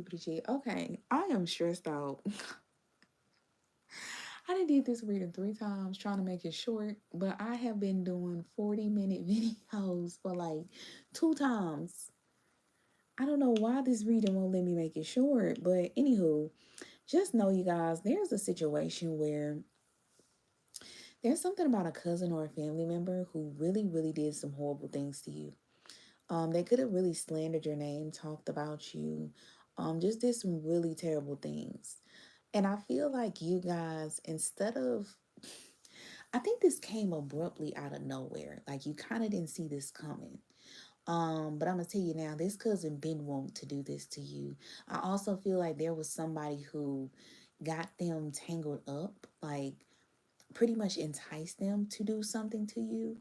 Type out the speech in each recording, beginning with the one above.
𝗃𝗃𝗃𝗃. Okay, I am stressed out. I done did this reading 3 times trying to make it short, but I have been doing 40-minute videos for like 2 times. I don't know why this reading won't let me make it short, but anywho, just know you guys, there's a situation where there's something about a cousin or a family member who really, really did some horrible things to you. They could have really slandered your name, talked about you, just did some really terrible things. And I feel like you guys, instead of, I think this came abruptly out of nowhere. Like you kind of didn't see this coming. But I'm gonna tell you now, this cousin been wanting to do this to you. I also feel like there was somebody who got them tangled up, like pretty much enticed them to do something to you.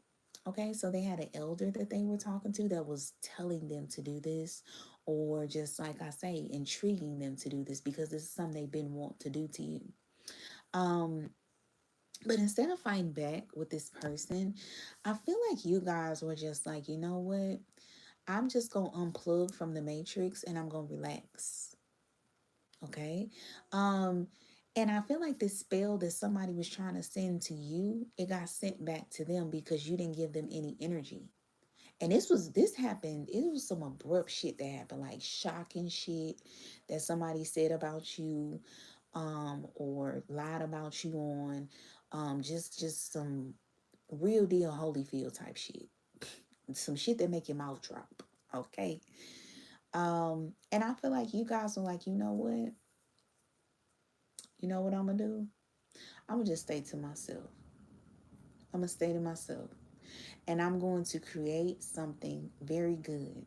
Okay, so they had an elder that they were talking to that was telling them to do this, or just like I say, intriguing them to do this because this is something they've been want to do to you. Um, but instead of fighting back with this person, I feel like you guys were just like, you know what? I'm just gonna unplug from the matrix and I'm gonna relax. Okay. Um, and I feel like this spell that somebody was trying to send to you, it got sent back to them because you didn't give them any energy. And this happened, it was some abrupt shit that happened, like shocking shit that somebody said about you, or lied about you on, just some real deal Holyfield type shit. Some shit that make your mouth drop. Okay. And I feel like you guys are like, you know what? You know what I'm gonna do? I'm gonna just stay to myself. I'm gonna stay to myself. And I'm going to create something very good.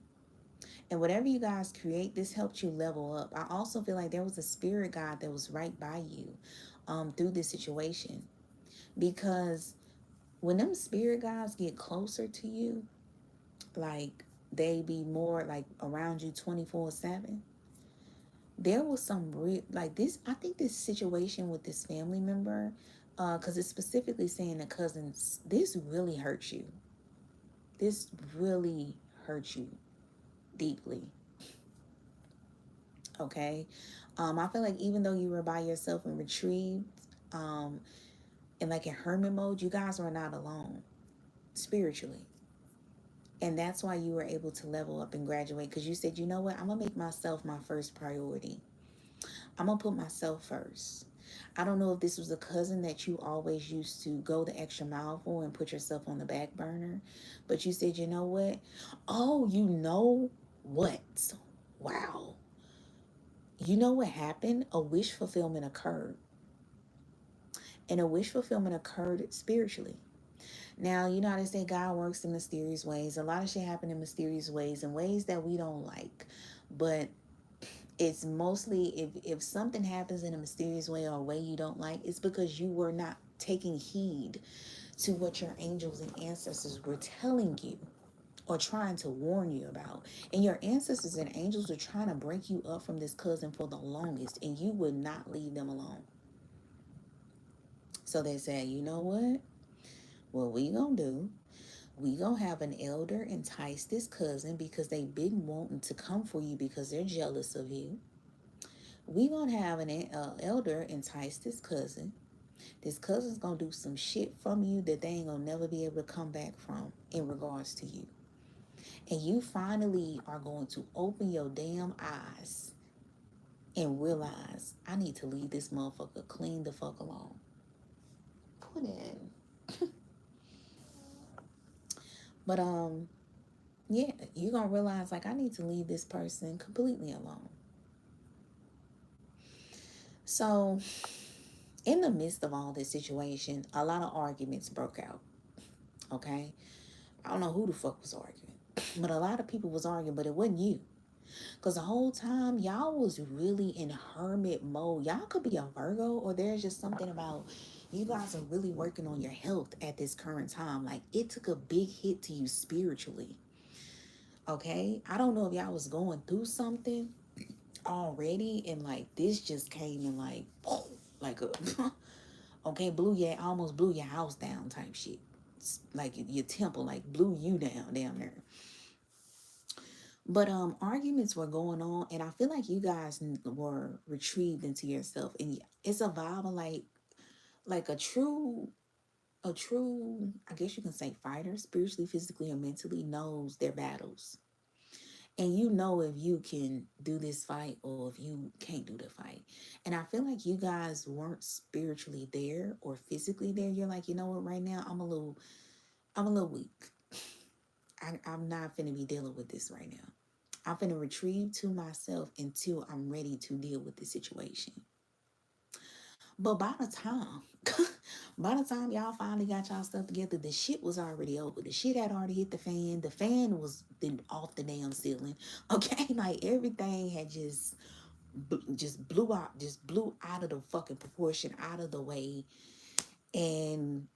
And whatever you guys create, this helped you level up. I also feel like there was a spirit guide that was right by you through this situation. Because when them spirit guides get closer to you, like they be more like around you 24/7, there was some real, like this, I think this situation with this family member, because it's specifically saying the cousins, this really hurts you. This really hurts you deeply. Okay. I feel like even though you were by yourself and retrieved, um, and like in hermit mode, you guys were not alone spiritually. And that's why you were able to level up and graduate, because you said, you know what, I'm gonna make myself my first priority. I'm gonna put myself first. I don't know if this was a cousin that you always used to go the extra mile for and put yourself on the back burner, but you said, you know what? Oh, you know what? Wow. You know what happened? A wish fulfillment occurred. And a wish fulfillment occurred spiritually. Now, you know how they say God works in mysterious ways. A lot of shit happened in mysterious ways, in ways that we don't like. But it's mostly, if something happens in a mysterious way or a way you don't like, it's because you were not taking heed to what your angels and ancestors were telling you or trying to warn you about. And your ancestors and angels are trying to break you up from this cousin for the longest, and you would not leave them alone. So they said, you know what we gonna do, we gonna have an elder entice this cousin because they been wanting to come for you because they're jealous of you. We gonna have an elder entice this cousin. This cousin's gonna do some shit from you that they ain't gonna never be able to come back from in regards to you. And you finally are going to open your damn eyes and realize, I need to leave this motherfucker clean the fuck alone. Put in. But yeah, you're gonna realize, like, I need to leave this person completely alone. So in the midst of all this situation, a lot of arguments broke out. Okay, I don't know who the fuck was arguing, but a lot of people was arguing, but it wasn't you. Because the whole time, y'all was really in hermit mode. Y'all could be a Virgo, or there's just something about you guys are really working on your health at this current time. Like, it took a big hit to you spiritually. Okay? I don't know if y'all was going through something already, and like this just came in like, like a, okay, almost blew your house down type shit. It's like your temple, like blew you down there. But arguments were going on, and I feel like you guys were retrieved into yourself, and it's a vibe of like a true, I guess you can say, fighter, spiritually, physically, or mentally, knows their battles. And you know if you can do this fight or if you can't do the fight. And I feel like you guys weren't spiritually there or physically there. You're like, you know what, right now I'm a little weak. I'm not finna be dealing with this right now. I'm finna retrieve to myself until I'm ready to deal with the situation. But by the time y'all finally got y'all stuff together, the shit was already over. The shit had already hit the fan. The fan was then off the damn ceiling. Okay, like everything had just blew out of the fucking proportion, out of the way. And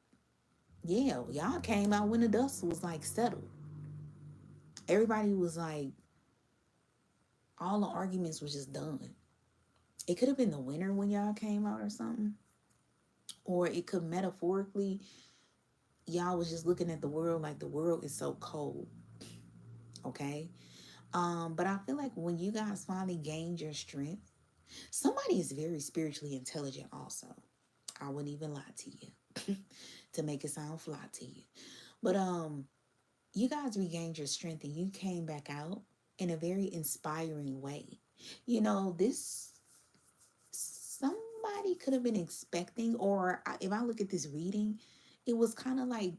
yeah, y'all came out when the dust was like settled. Everybody was like, all the arguments was just done. It could have been the winter when y'all came out or something. Or it could metaphorically, y'all was just looking at the world like the world is so cold. Okay. But I feel like when you guys finally gained your strength, somebody is very spiritually intelligent also. I wouldn't even lie to you to make it sound fly to you. But you guys regained your strength and you came back out in a very inspiring way. You know, this somebody could have been expecting, or if I look at this reading, it was kind of like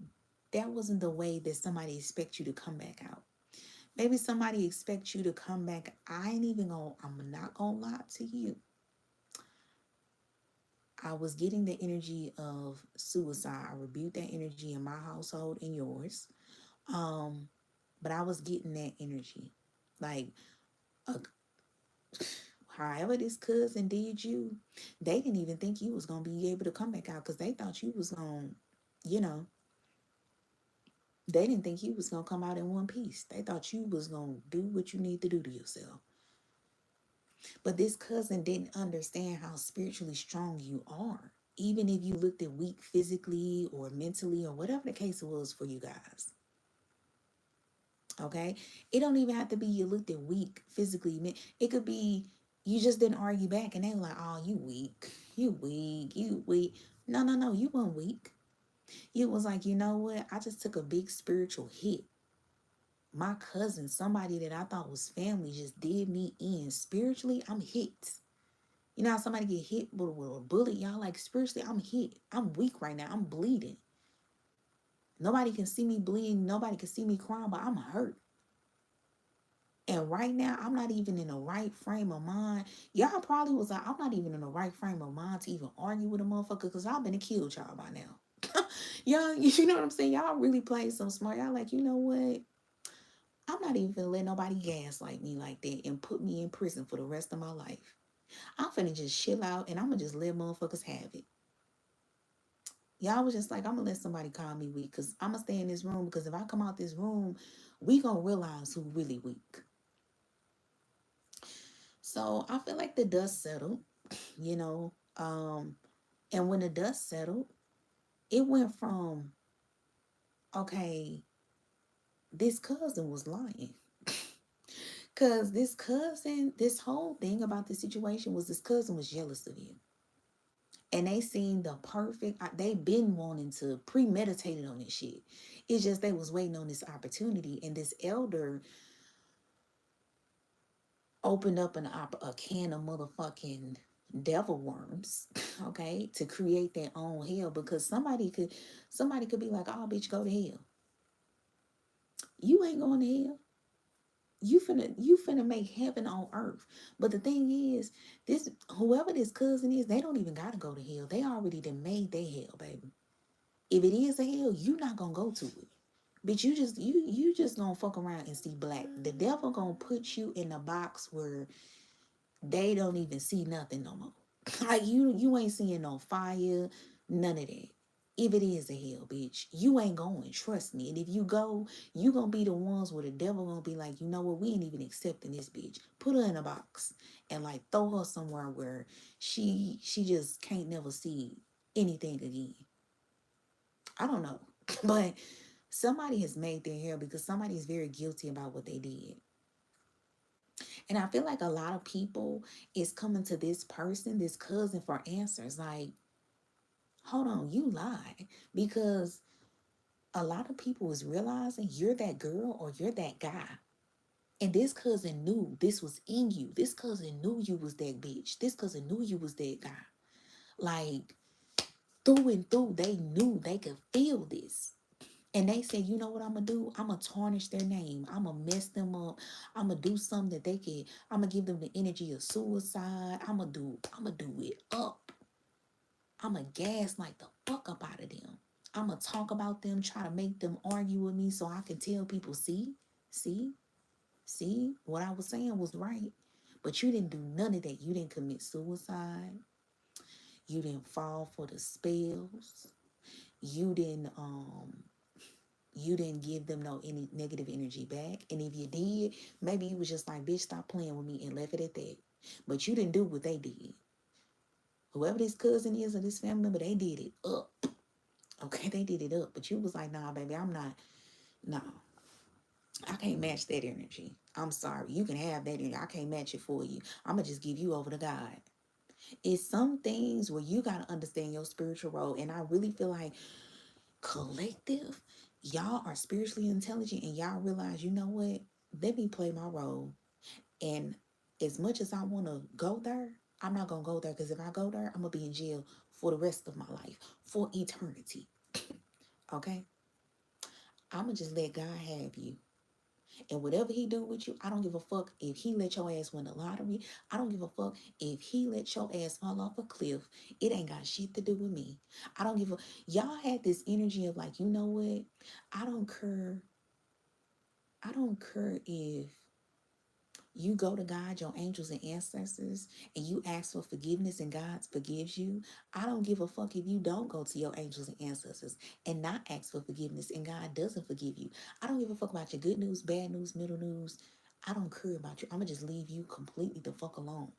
that wasn't the way that somebody expects you to come back out. Maybe somebody expects you to come back. I'm not gonna lie to you. I was getting the energy of suicide. I rebuked that energy in my household and yours. Um, but I was getting that energy. Like, uh, however this cousin did you, they didn't even think you was gonna be able to come back out because they thought you was gonna, you know, they didn't think you was gonna come out in one piece. They thought you was gonna do what you need to do to yourself. But this cousin didn't understand how spiritually strong you are. Even if you looked at weak physically or mentally or whatever the case was for you guys. Okay? It don't even have to be you looked at weak physically. It could be you just didn't argue back and they were like, oh, you weak. You weak. You weak. No, no, no. You weren't weak. You was like, you know what? I just took a big spiritual hit. My cousin, somebody that I thought was family, just did me in. Spiritually, I'm hit. You know how somebody get hit with a bullet? Y'all like, spiritually, I'm hit. I'm weak right now. I'm bleeding. Nobody can see me bleeding. Nobody can see me crying, but I'm hurt. And right now, I'm not even in the right frame of mind. Y'all probably was like, I'm not even in the right frame of mind to even argue with a motherfucker because I've been to kill y'all by now. Y'all, you know what I'm saying? Y'all really play so smart. Y'all like, you know what? I'm not even finna let nobody gaslight me like that and put me in prison for the rest of my life. I'm finna just chill out and I'm gonna just let motherfuckers have it. Y'all was just like, I'm gonna let somebody call me weak because I'm gonna stay in this room because if I come out this room, we gonna realize who really weak. So I feel like the dust settled, you know. And when the dust settled, it went from, okay, this cousin was lying. Because this cousin, this whole thing about the situation was this cousin was jealous of you. And they seen the perfect, they been wanting to premeditate on this shit. It's just they was waiting on this opportunity. And this elder opened up a can of motherfucking devil worms, okay, to create their own hell. Because somebody could be like, oh, bitch, go to hell. You ain't going to hell. You finna make heaven on earth. But the thing is, this whoever this cousin is, they don't even gotta go to hell. They already done made their hell, baby. If it is a hell, you not gonna go to it. Bitch, you just gonna fuck around and see black. The devil gonna put you in a box where they don't even see nothing no more. Like you ain't seeing no fire, none of that. If it is a hell, bitch, you ain't going. Trust me. And if you go, you gonna be the ones where the devil gonna be like, you know what? We ain't even accepting this bitch. Put her in a box and like throw her somewhere where she just can't never see anything again. I don't know, but somebody has made their hell because somebody is very guilty about what they did. And I feel like a lot of people is coming to this person, this cousin, for answers. Like, hold on, you lied. Because a lot of people is realizing you're that girl or you're that guy. And this cousin knew this was in you. This cousin knew you was that bitch. This cousin knew you was that guy. Like, through and through, they knew they could feel this. And they said, you know what I'm going to do? I'm going to tarnish their name. I'm going to mess them up. I'm going to do something that they can. I'm going to give them the energy of suicide. I'm going to do it up. I'm going to gaslight the fuck up out of them. I'm going to talk about them, try to make them argue with me so I can tell people, see, what I was saying was right. But you didn't do none of that. You didn't commit suicide. You didn't fall for the spells. You didn't give them any negative energy back. And if you did, maybe you was just like, bitch, stop playing with me, and left it at that. But you didn't do what they did. Whoever this cousin is or this family member, they did it up. Okay, they did it up. But you was like, nah, baby, I'm not. No, I can't match that energy. I'm sorry. You can have that energy. I can't match it for you. I'm going to just give you over to God. It's some things where you got to understand your spiritual role. And I really feel like collective, y'all are spiritually intelligent, and y'all realize, you know what? Let me play my role. And as much as I want to go there, I'm not going to go there, because if I go there, I'm going to be in jail for the rest of my life, for eternity. Okay? I'm going to just let God have you. And whatever he do with you, I don't give a fuck if he let your ass win the lottery. I don't give a fuck if he let your ass fall off a cliff. It ain't got shit to do with me. I don't give a... Y'all had this energy of like, you know what? I don't care. I don't care if you go to God, your angels and ancestors, and you ask for forgiveness and God forgives you. I don't give a fuck if you don't go to your angels and ancestors and not ask for forgiveness and God doesn't forgive you. I don't give a fuck about your good news, bad news, middle news. I don't care about you. I'm going to just leave you completely the fuck alone.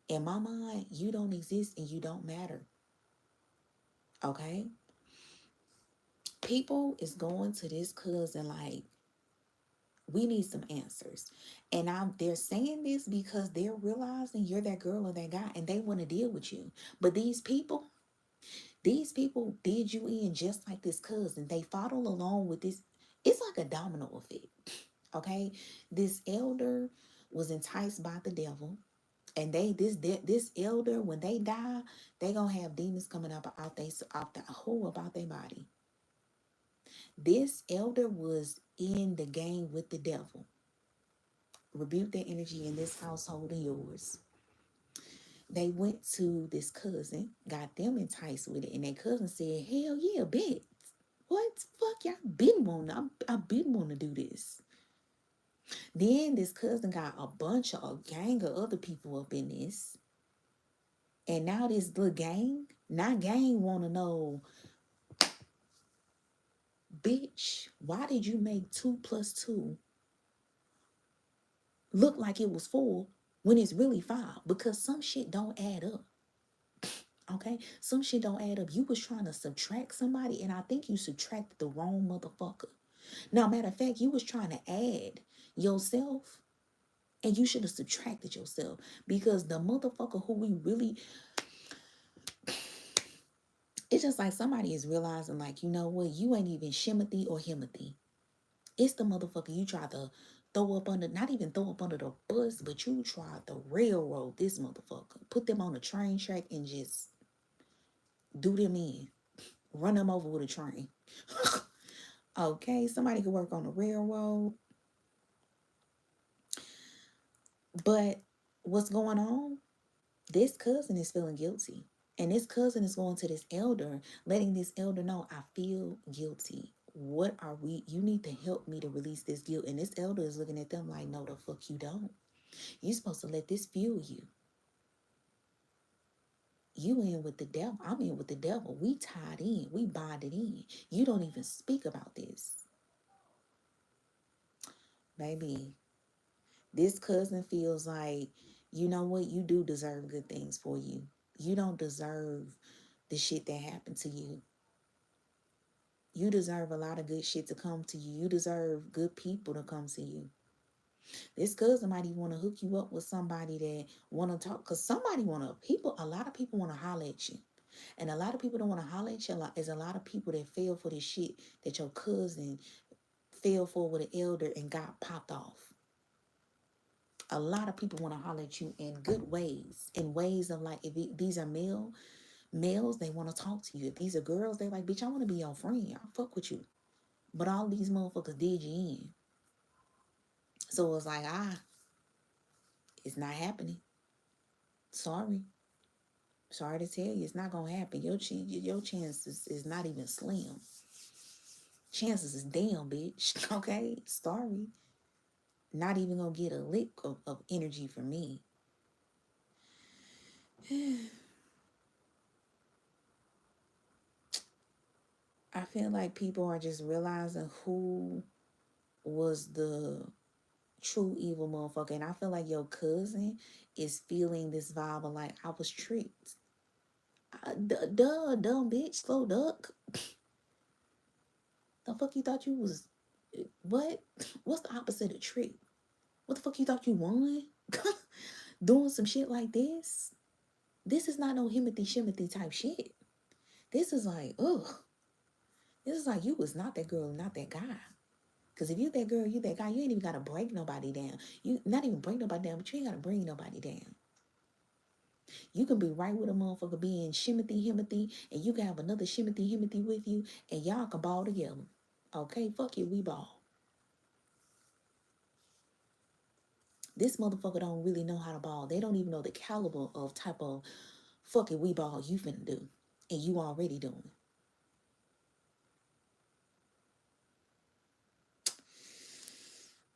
In my mind, you don't exist and you don't matter. Okay? People is going to this cousin like, we need some answers. And they're saying this because they're realizing you're that girl or that guy and they want to deal with you. But these people did you in just like this cousin. They followed along with this. It's like a domino effect. Okay? This elder was enticed by the devil. And this elder, when they die, they gonna have demons coming up out the hole about their body. This elder was in the game with the devil. Rebuke that energy in this household of yours. They went to this cousin, got them enticed with it, and that cousin said, hell yeah, bet. What? Fuck, y'all I've been wanting to do this. Then this cousin got a gang of other people up in this. And now this little gang want to know, bitch, why did you make 2 + 2 look like it was 4 when it's really 5? Because some shit don't add up. Okay? Some shit don't add up. You was trying to subtract somebody, and I think you subtracted the wrong motherfucker. Now, matter of fact, you was trying to add yourself, and you should have subtracted yourself. Because the motherfucker who we really... It's just like somebody is realizing, like, you know what? You ain't even Shimothy or Himothy. It's the motherfucker you tried to throw up under... Not even throw up under the bus, but you tried to railroad this motherfucker. Put them on a train track and just... do them in. Run them over with a train. Okay, somebody could work on the railroad. But what's going on? This cousin is feeling guilty. And this cousin is going to this elder, letting this elder know, I feel guilty. What are we... You need to help me to release this guilt. And this elder is looking at them like, no, the fuck you don't. You're supposed to let this fuel you. You in with the devil. I'm in with the devil. We tied in. We bonded in. You don't even speak about this. Baby, this cousin feels like, you know what? You do deserve good things for you. You don't deserve the shit that happened to you. You deserve a lot of good shit to come to you. You deserve good people to come to you. This cousin might even want to hook you up with somebody that want to talk, because somebody want to, a lot of people want to holler at you. And a lot of people don't want to holler at you. There's a lot of people that fell for this shit that your cousin fell for with an elder and got popped off. A lot of people want to holler at you in good ways, in ways of like, these are males, they want to talk to you. If these are girls, they like, bitch, I want to be your friend. I'll fuck with you. But all these motherfuckers did you in. So it's like, it's not happening. Sorry to tell you, it's not gonna happen. Your chances is not even slim. Chances is damn, bitch. Okay, sorry. Not even gonna get a lick of energy from me. I feel like people are just realizing who was the true evil motherfucker. And I feel like your cousin is feeling this vibe of like, I was tricked. Dumb bitch, slow duck. The fuck you thought you was, what? What's the opposite of trick? What the fuck you thought you won? Doing some shit like this? This is not no Hjimothy type shit. This is like, ugh. This is like, you was not that girl, not that guy. Because if you that girl, you that guy, you ain't even got to break nobody down. You not even break nobody down, but you ain't got to bring nobody down. You can be right with a motherfucker being Himothy, and you can have another Himothy with you, and y'all can ball together. Okay, fuck you, we ball. This motherfucker don't really know how to ball. They don't even know the caliber of type of fuck it, we ball you finna do. And you already doing.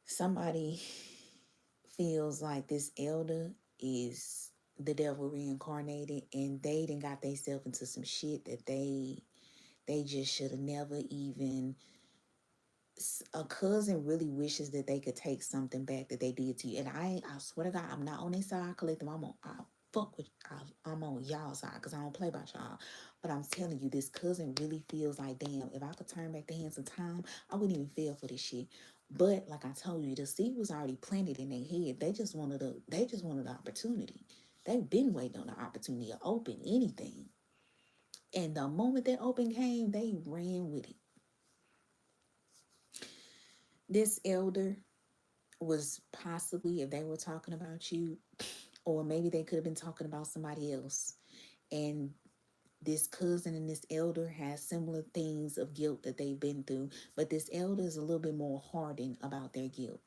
Somebody feels like this elder is the devil reincarnated, and they done got themselves into some shit that they just should have never even. A cousin really wishes that they could take something back that they did to you. And I swear to God, I'm not on their side, collective. I'm on y'all side because I don't play about y'all. But I'm telling you, this cousin really feels like, damn, if I could turn back the hands of time, I wouldn't even feel for this shit. But like I told you, the seed was already planted in their head. They just wanted the opportunity. They've been waiting on the opportunity to open anything. And the moment that open came, they ran with it. This elder was possibly, if they were talking about you, or maybe they could have been talking about somebody else. And this cousin and this elder has similar things of guilt that they've been through, but this elder is a little bit more hardened about their guilt.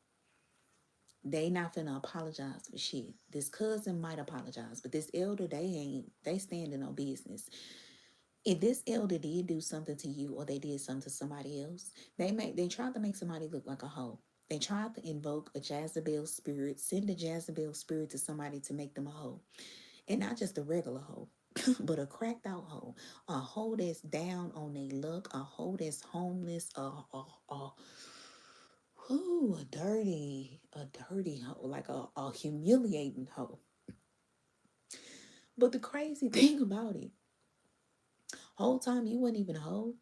They not finna apologize for shit. This cousin might apologize, but this elder, they standing on business. If this elder did do something to you, or they did something to somebody else, they tried to make somebody look like a hoe. They tried to invoke a Jezebel spirit, send a Jezebel spirit to somebody to make them a hoe. And not just a regular hoe, but a cracked out hoe. A hoe that's down on their luck, a hoe that's homeless, a dirty hoe, like a humiliating hoe. But the crazy thing about it, whole time you wasn't even a hoe.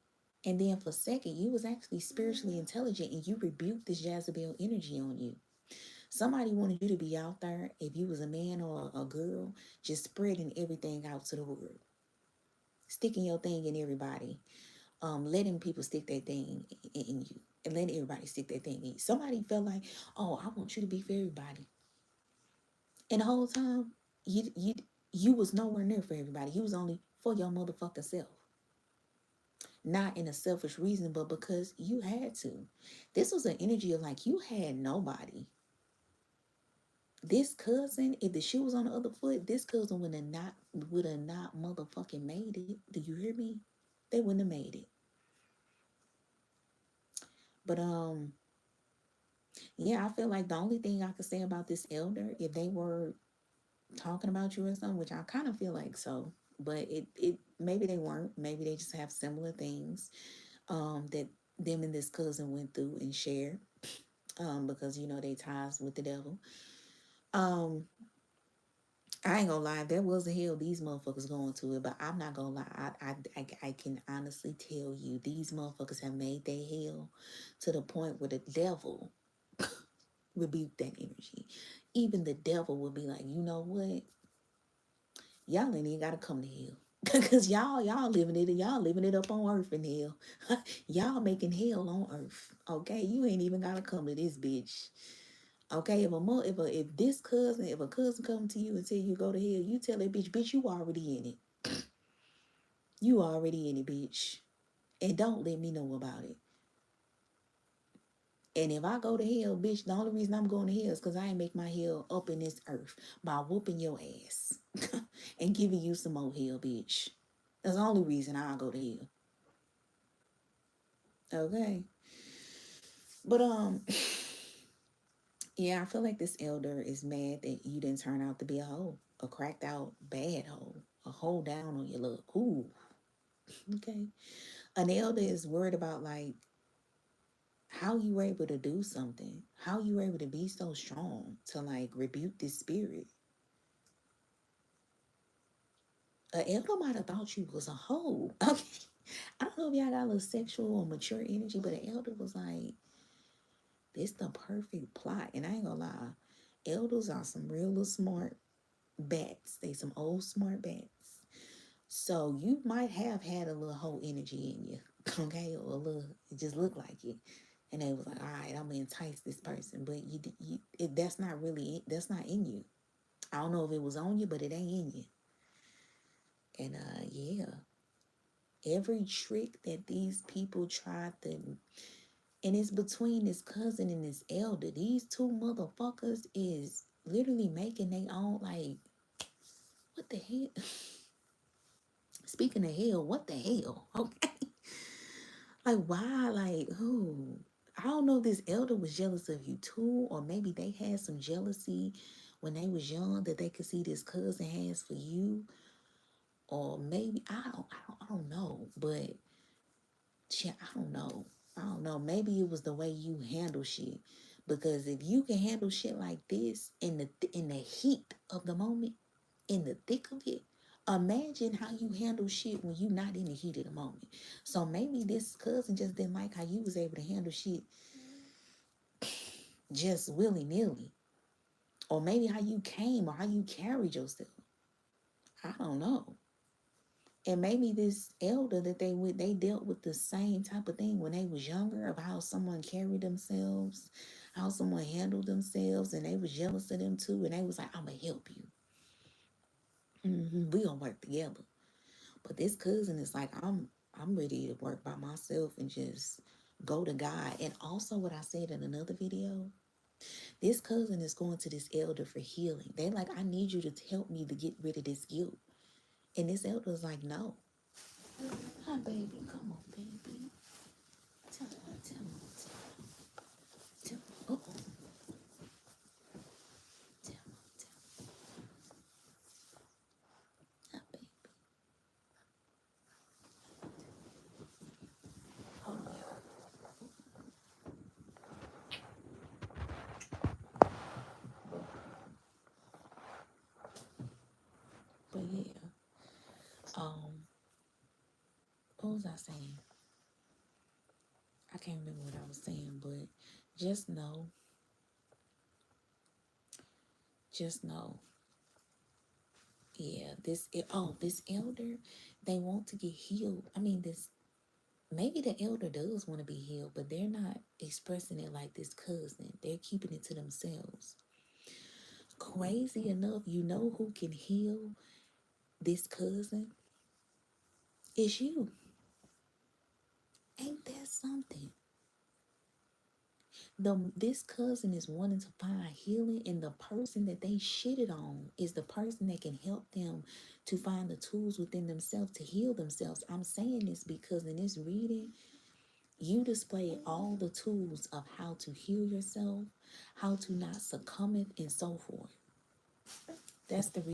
And then for a second, you was actually spiritually intelligent, and you rebuked this Jezebel energy on you. Somebody wanted you to be out there, if you was a man or a girl, just spreading everything out to the world. Sticking your thing in everybody. Letting people stick their thing in you. And letting everybody stick their thing in you. Somebody felt like, oh, I want you to be for everybody. And the whole time, you was nowhere near for everybody. You was only for your motherfucking self. Not in a selfish reason, but because you had to. This was an energy of like, you had nobody. This cousin, if the shoe was on the other foot, this cousin would have not motherfucking made it. Do you hear me? They wouldn't have made it. But yeah, I feel like the only thing I could say about this elder, if they were talking about you or something, which I kind of feel like so, but it maybe they weren't. Maybe they just have similar things that them and this cousin went through and shared, because they ties with the devil. I ain't gonna lie, there was a hell these motherfuckers going to it, but I'm not gonna lie. I can honestly tell you, these motherfuckers have made their hell to the point where the devil rebuke that energy. Even the devil would be like, you know what? Y'all ain't even gotta come to hell. Because y'all living it up on earth in hell. Y'all making hell on earth. Okay, you ain't even gotta come to this bitch. Okay, if a cousin come to you and tell you go to hell, you tell that bitch, you already in it. You already in it, bitch. And don't let me know about it. And if I go to hell, bitch, the only reason I'm going to hell is because I ain't make my hell up in this earth by whooping your ass and giving you some more hell, bitch. That's the only reason I'll go to hell. Okay. But yeah, I feel like this elder is mad that you didn't turn out to be a hoe, a cracked out bad hoe, a hoe down on your luck. Ooh. Okay. An elder is worried about like how you were able to do something, how you were able to be so strong to like rebuke this spirit. An elder might have thought you was a hoe. Okay. I don't know if y'all got a little sexual or mature energy, but an elder was like, this the perfect plot. And I ain't gonna lie, elders are some real little smart bats. They some old smart bats. So you might have had a little hoe energy in you, okay? Or a little, it just looked like it. And they was like, all right, I'm gonna entice this person. But that's not in you. I don't know if it was on you, but it ain't in you. And yeah. Every trick that these people tried to, and it's between this cousin and this elder. These two motherfuckers is literally making their own, like, what the hell? Speaking of hell, what the hell? Okay. Like, why? Like, who? I don't know if this elder was jealous of you too, or maybe they had some jealousy when they was young that they could see this cousin has for you. Or maybe, I don't know. But, I don't know. I don't know. Maybe it was the way you handle shit. Because if you can handle shit like this in the heat of the moment, in the thick of it, imagine how you handle shit when you not in the heat of the moment. So maybe this cousin just didn't like how you was able to handle shit just willy-nilly. Or maybe how you came or how you carried yourself. I don't know. And maybe this elder that they dealt with the same type of thing when they was younger, of how someone carried themselves, how someone handled themselves, and they was jealous of them too. And they was like, I'm gonna help you. We gonna work together. But this cousin is like, I'm ready to work by myself and just go to God. And also what I said in another video, this cousin is going to this elder for healing. They like, I need you to help me to get rid of this guilt. And this elder is like, no. Hi, baby. Come on, baby. Tell me. Uh-oh. Tell me. Hi, baby. Hold on. But yeah. What was I saying? I can't remember what I was saying, but just know. Yeah, this elder, they want to get healed. I mean, maybe the elder does want to be healed, but they're not expressing it like this cousin. They're keeping it to themselves. Crazy enough, you know who can heal this cousin? It's you. Ain't that something? This cousin is wanting to find healing, and the person that they shitted on is the person that can help them to find the tools within themselves to heal themselves. I'm saying this because in this reading, you display all the tools of how to heal yourself, how to not succumb, and so forth. That's the reason.